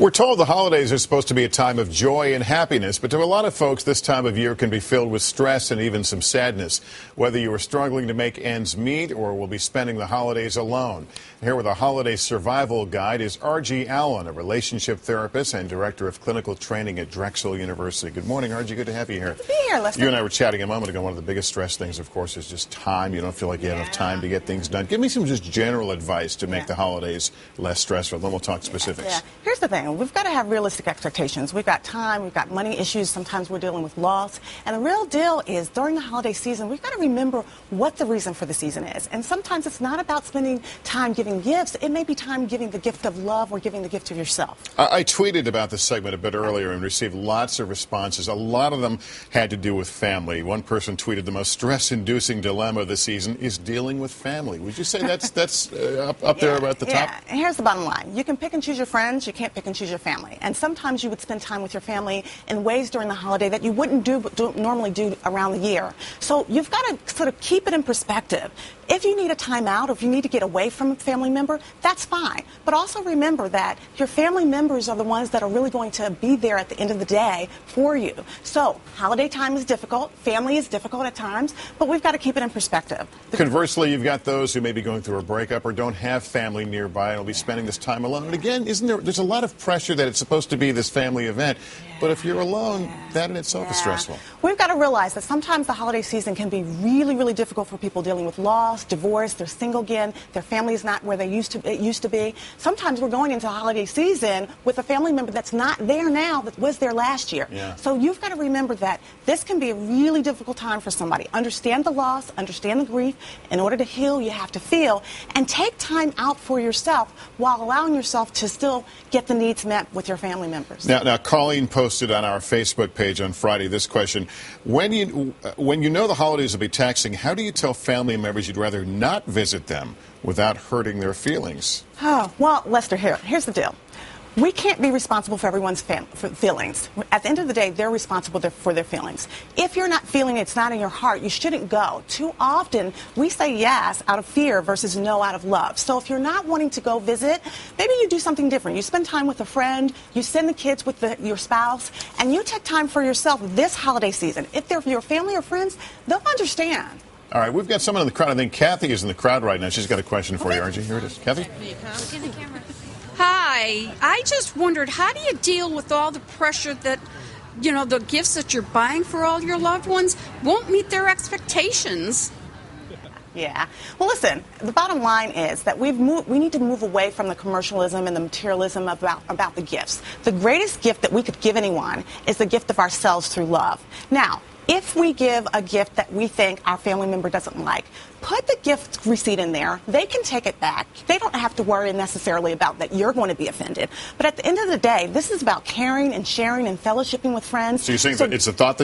We're told the holidays are supposed to be a time of joy and happiness, but to a lot of folks, this time of year can be filled with stress and even some sadness. Whether you are struggling to make ends meet or will be spending the holidays alone. Here with a holiday survival guide is R.G. Allen, a relationship therapist and director of clinical training at Drexel University. Good morning, R.G. Good to have you here. Good to be here, Lester. You and I were chatting a moment ago. One of the biggest stress things, of course, is just time. You don't feel like you have enough time to get things done. Give me some just general advice to make the holidays less stressful. Then we'll talk specifics. Here's the thing. We've got to have realistic expectations. We've got time. We've got money issues. Sometimes we're dealing with loss. And the real deal is during the holiday season, we've got to remember what the reason for the season is. And sometimes it's not about spending time giving gifts. It may be time giving the gift of love or giving the gift of yourself. I tweeted about this segment a bit earlier and received lots of responses. A lot of them had to do with family. One person tweeted, the most stress-inducing dilemma this season is dealing with family. Would you say that's up there at the top? Yeah, and here's the bottom line. You can pick and choose your friends. You can't pick and choose your family. And sometimes you would spend time with your family in ways during the holiday that you wouldn't normally do around the year. So you've got to sort of keep it in perspective. If you need a time out or if you need to get away from a family member, that's fine. But also remember that your family members are the ones that are really going to be there at the end of the day for you. So holiday time is difficult. Family is difficult at times, but we've got to keep it in perspective. Conversely, you've got those who may be going through a breakup or don't have family nearby and will be spending this time alone. And again, there's a lot of pressure that it's supposed to be this family event. But if you're alone, that in itself is stressful. We've got to realize that sometimes the holiday season can be really, really difficult for people dealing with loss, divorce, they're single again, their family is not where it used to be. Sometimes we're going into the holiday season with a family member that's not there now that was there last year. So you've got to remember that this can be a really difficult time for somebody. Understand the loss, understand the grief. In order to heal, you have to feel. And take time out for yourself while allowing yourself to still get the needs met with your family members. Now Colleen posted on our Facebook page on Friday this question. When you know the holidays will be taxing, how do you tell family members you'd rather not visit them without hurting their feelings? Oh, well, Lester, here's the deal. We can't be responsible for everyone's feelings. At the end of the day, they're responsible for their feelings. If you're not feeling it's not in your heart, you shouldn't go. Too often, we say yes out of fear versus no out of love. So if you're not wanting to go visit, maybe you do something different. You spend time with a friend, you send the kids with your spouse, and you take time for yourself this holiday season. If they're your family or friends, they'll understand. All right, we've got someone in the crowd. I think Kathy is in the crowd right now. She's got a question for you, RJ. Here it is. Kathy? Hi. I just wondered, how do you deal with all the pressure that, the gifts that you're buying for all your loved ones won't meet their expectations? Yeah. Well, listen, the bottom line is that we need to move away from the commercialism and the materialism about the gifts. The greatest gift that we could give anyone is the gift of ourselves through love. Now, if we give a gift that we think our family member doesn't like, put the gift receipt in there. They can take it back. They don't have to worry necessarily about that you're going to be offended. But at the end of the day, this is about caring and sharing and fellowshipping with friends. So you're saying that it's a thought that